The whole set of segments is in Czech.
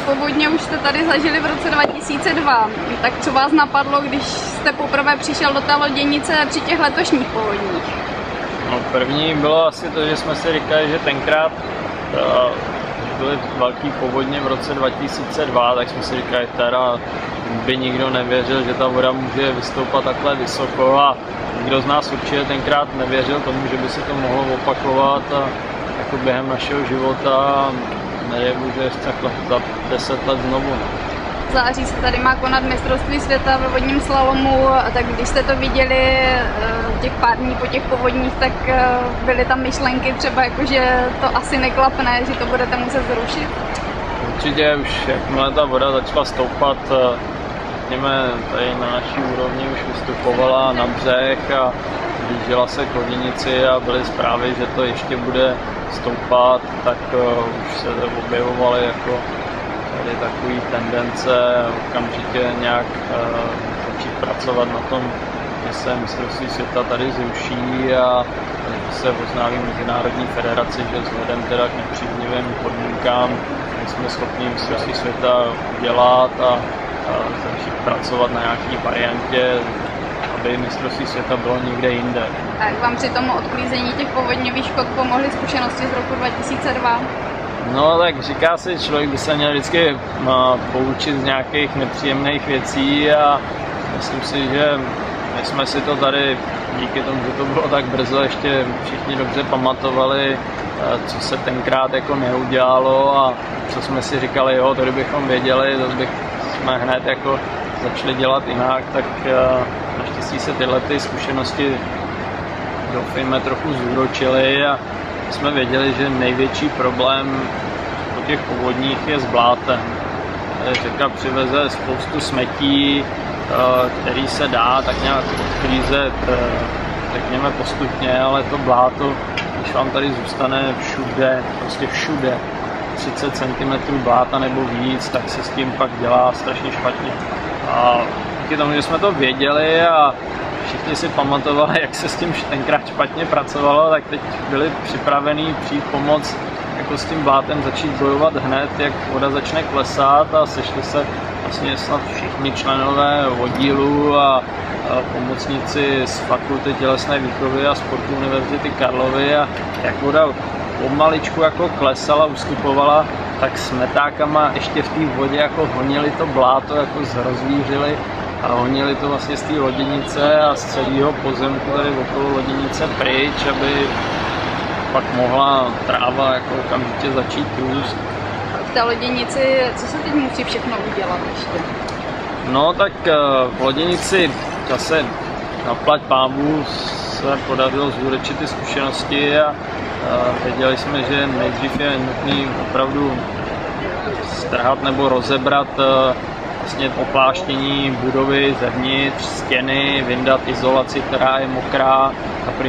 Povodně už jste tady zažili v roce 2002, tak co vás napadlo, když jste poprvé přišel do té loděnice při těch letošních povodních? No, první bylo asi to, že jsme si říkali, že tenkrát byly velký povodně v roce 2002, tak jsme si říkali, teda by nikdo nevěřil, že ta voda může vystoupat takhle vysoko a nikdo z nás určitě tenkrát nevěřil tomu, že by se to mohlo opakovat a jako během našeho života, nedej bože, takhle za 10 let znovu. V září se tady má konat mistrovství světa ve vodním slalomu, tak když jste to viděli těch pár dní po těch povodních, tak byly tam myšlenky třeba jako, že to asi neklapne, že to budete muset zrušit? Určitě už jakmile ta voda začala stoupat, řekněme, tady na naší úrovni už vystupovala na břeh a blížila se k loděnici a byly zprávy, že to ještě bude stoupat, tak už se objevovaly jako tady takové tendence okamžitě nějak začít pracovat na tom, že se mistrovství světa tady zruší a se oznámí Mezinárodní federaci, že vzhledem teda k nepříznivým podmínkám jsme schopni mistrovství světa udělat a začít pracovat na nějaké variantě, aby mistrovství světa bylo někde jinde. A jak vám při tom odklízení těch povodňových škod pomohly zkušenosti z roku 2002? No tak říká si, člověk by se měl vždycky poučit z nějakých nepříjemných věcí a myslím si, že my jsme si to tady díky tomu, že to bylo tak brzo, ještě všichni dobře pamatovali, co se tenkrát jako neudělalo a co jsme si říkali, jo, to kdybychom věděli, to jsme hned jako začali dělat jinak, tak naštěstí se tyhle ty zkušenosti doufejme trochu zúročily a jsme věděli, že největší problém po těch povodních je s blátem. Řeka přiveze spoustu smetí, který se dá tak nějak odklízet, řekněme postupně, ale to bláto, když vám tady zůstane všude, prostě všude, 30 cm bláta nebo víc, tak se s tím pak dělá strašně špatně. A díky tomu, že jsme to věděli a všichni si pamatovali, jak se s tím tenkrát špatně pracovalo, tak teď byli připravení přijít pomoct jako s tím blátem začít bojovat hned, jak voda začne klesat a sešli se vlastně snad všichni členové oddílu a pomocníci z Fakulty tělesné výchovy a sportu Univerzity Karlovy a jak voda pomaličku jako klesala, ustupovala, tak smetákama ještě v té vodě jako honili to bláto, jako zrozvířili a honili to vlastně z té loděnice a z celého pozemku tady okolo loděnice pryč, aby pak mohla tráva jako okamžitě začít růst. V té loděnici, co se teď musí všechno udělat ještě? No tak v loděnici zase naplať pánbůh se podařilo zúročit ty zkušenosti a věděli jsme, že nejdřív je nutný opravdu strhat nebo rozebrat vlastně opláštění budovy zevnitř, stěny, vyndat izolaci, která je mokrá,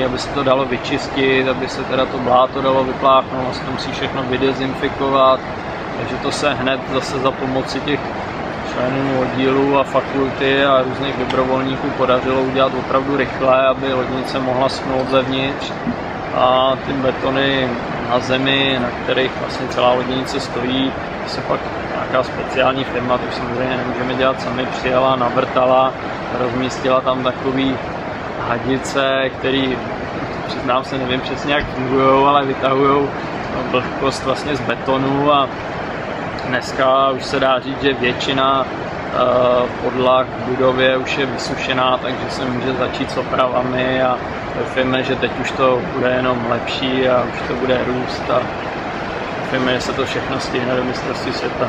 aby se to dalo vyčistit, aby se teda to bláto dalo vypláchnout, vlastně to musí všechno vydezinfikovat, takže to se hned zase za pomoci těch členů oddílu a fakulty a různých dobrovolníků podařilo udělat opravdu rychle, aby loděnice mohla schnout zevnitř a ty betony na zemi, na kterých vlastně celá loděnice stojí, se pak nějaká speciální firma, to samozřejmě nemůžeme dělat sami, přijela, navrtala, rozmístila tam takový hadice, který, přiznám se, nevím přesně jak fungují, ale vytahují vlhkost vlastně z betonu a dneska už se dá říct, že většina podlah v budově už je vysušená, takže se může začít s opravami a doufejme, že teď už to bude jenom lepší a už to bude růst a doufejme, že se to všechno stihne do mistrovství světa.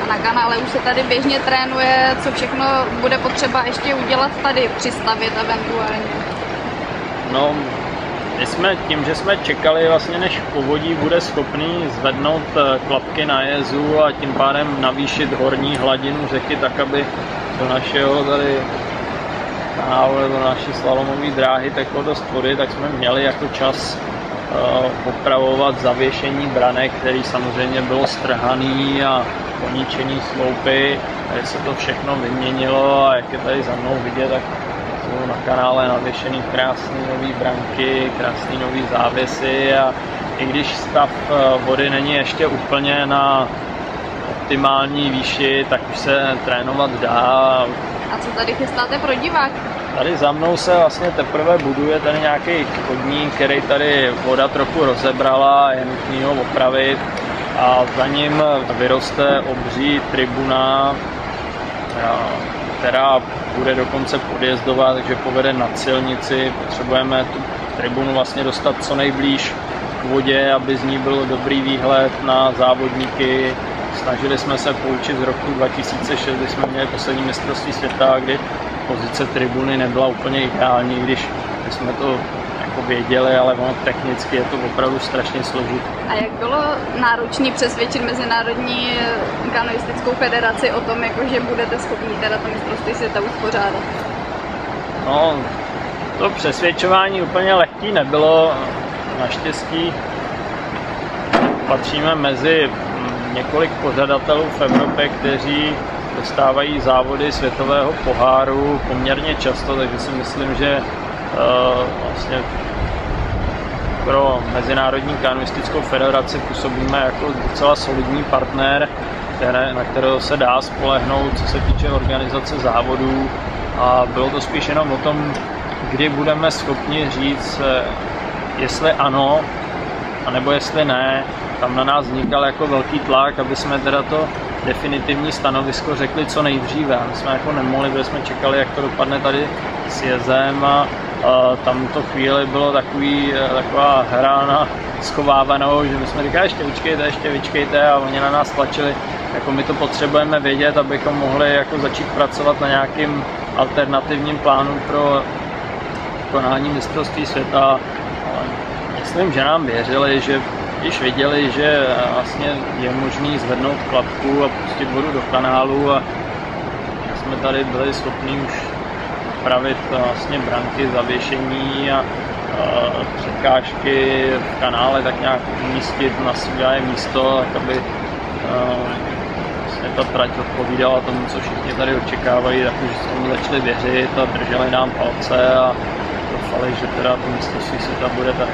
A na kanále už se tady běžně trénuje, co všechno bude potřeba ještě udělat tady, přistavit eventuálně? No, my jsme tím, že jsme čekali vlastně, než povodí bude schopný zvednout klapky na jezu a tím pádem navýšit horní hladinu řeky tak, aby do našeho tady kanálu nebo do naší slalomové dráhy teklo dost vody, tak jsme měli jako čas opravovat zavěšení branek, který samozřejmě bylo strhaný a poničený sloupy, tady se to všechno vyměnilo a jak je tady za mnou vidět, tak jsou na kanále navěšený krásné nové branky, krásné nové závěsy a i když stav vody není ještě úplně na optimální výši, tak už se trénovat dá. A co tady chystáte pro diváky? Tady za mnou se vlastně teprve buduje tady nějaký chodník, který tady voda trochu rozebrala, je nutný ho opravit a za ním vyroste obří tribuna, která bude dokonce podjezdová, takže povede nad silnici. Potřebujeme tu tribunu vlastně dostat co nejblíž k vodě, aby z ní byl dobrý výhled na závodníky. Snažili jsme se poučit z roku 2006, kdy jsme měli poslední mistrovství světa, kdy pozice tribuny nebyla úplně ideální, když jsme to jako věděli, ale ono technicky je to opravdu strašně složité. A jak bylo náročné přesvědčit Mezinárodní kanoistickou federaci o tom, jako, že budete schopni teda to mistrovství světa uspořádat? No, to přesvědčování úplně lehký nebylo. Naštěstí patříme mezi několik pořadatelů v Evropě, kteří dostávají závody světového poháru poměrně často, takže si myslím, že vlastně pro Mezinárodní kanoistickou federaci působíme jako docela solidní partner, na kterého se dá spolehnout, co se týče organizace závodů, a bylo to spíš jenom o tom, kdy budeme schopni říct, jestli ano, anebo jestli ne. Tam na nás vznikal jako velký tlak, aby jsme teda to definitivní stanovisko řekli co nejdříve. My jsme jako nemohli, protože jsme čekali, jak to dopadne tady s jezem a tam to chvíli bylo taková hra na schovávanou, že my jsme říkali, ještě vyčkejte a oni na nás tlačili. Jako my to potřebujeme vědět, abychom mohli jako začít pracovat na nějakým alternativním plánu pro konání mistrovství světa. Myslím, že nám věřili, že když viděli, že vlastně je možný zvednout klapku a pustit vodu do kanálu a jsme tady byli schopni už pravit vlastně branky, zavěšení a překážky v kanále tak nějak umístit na své místo, tak aby vlastně ta trať odpovídala tomu, co všichni tady očekávají, tak už jsme začali věřit a drželi nám palce a doufali, že teda to mistrovství světa bude tak.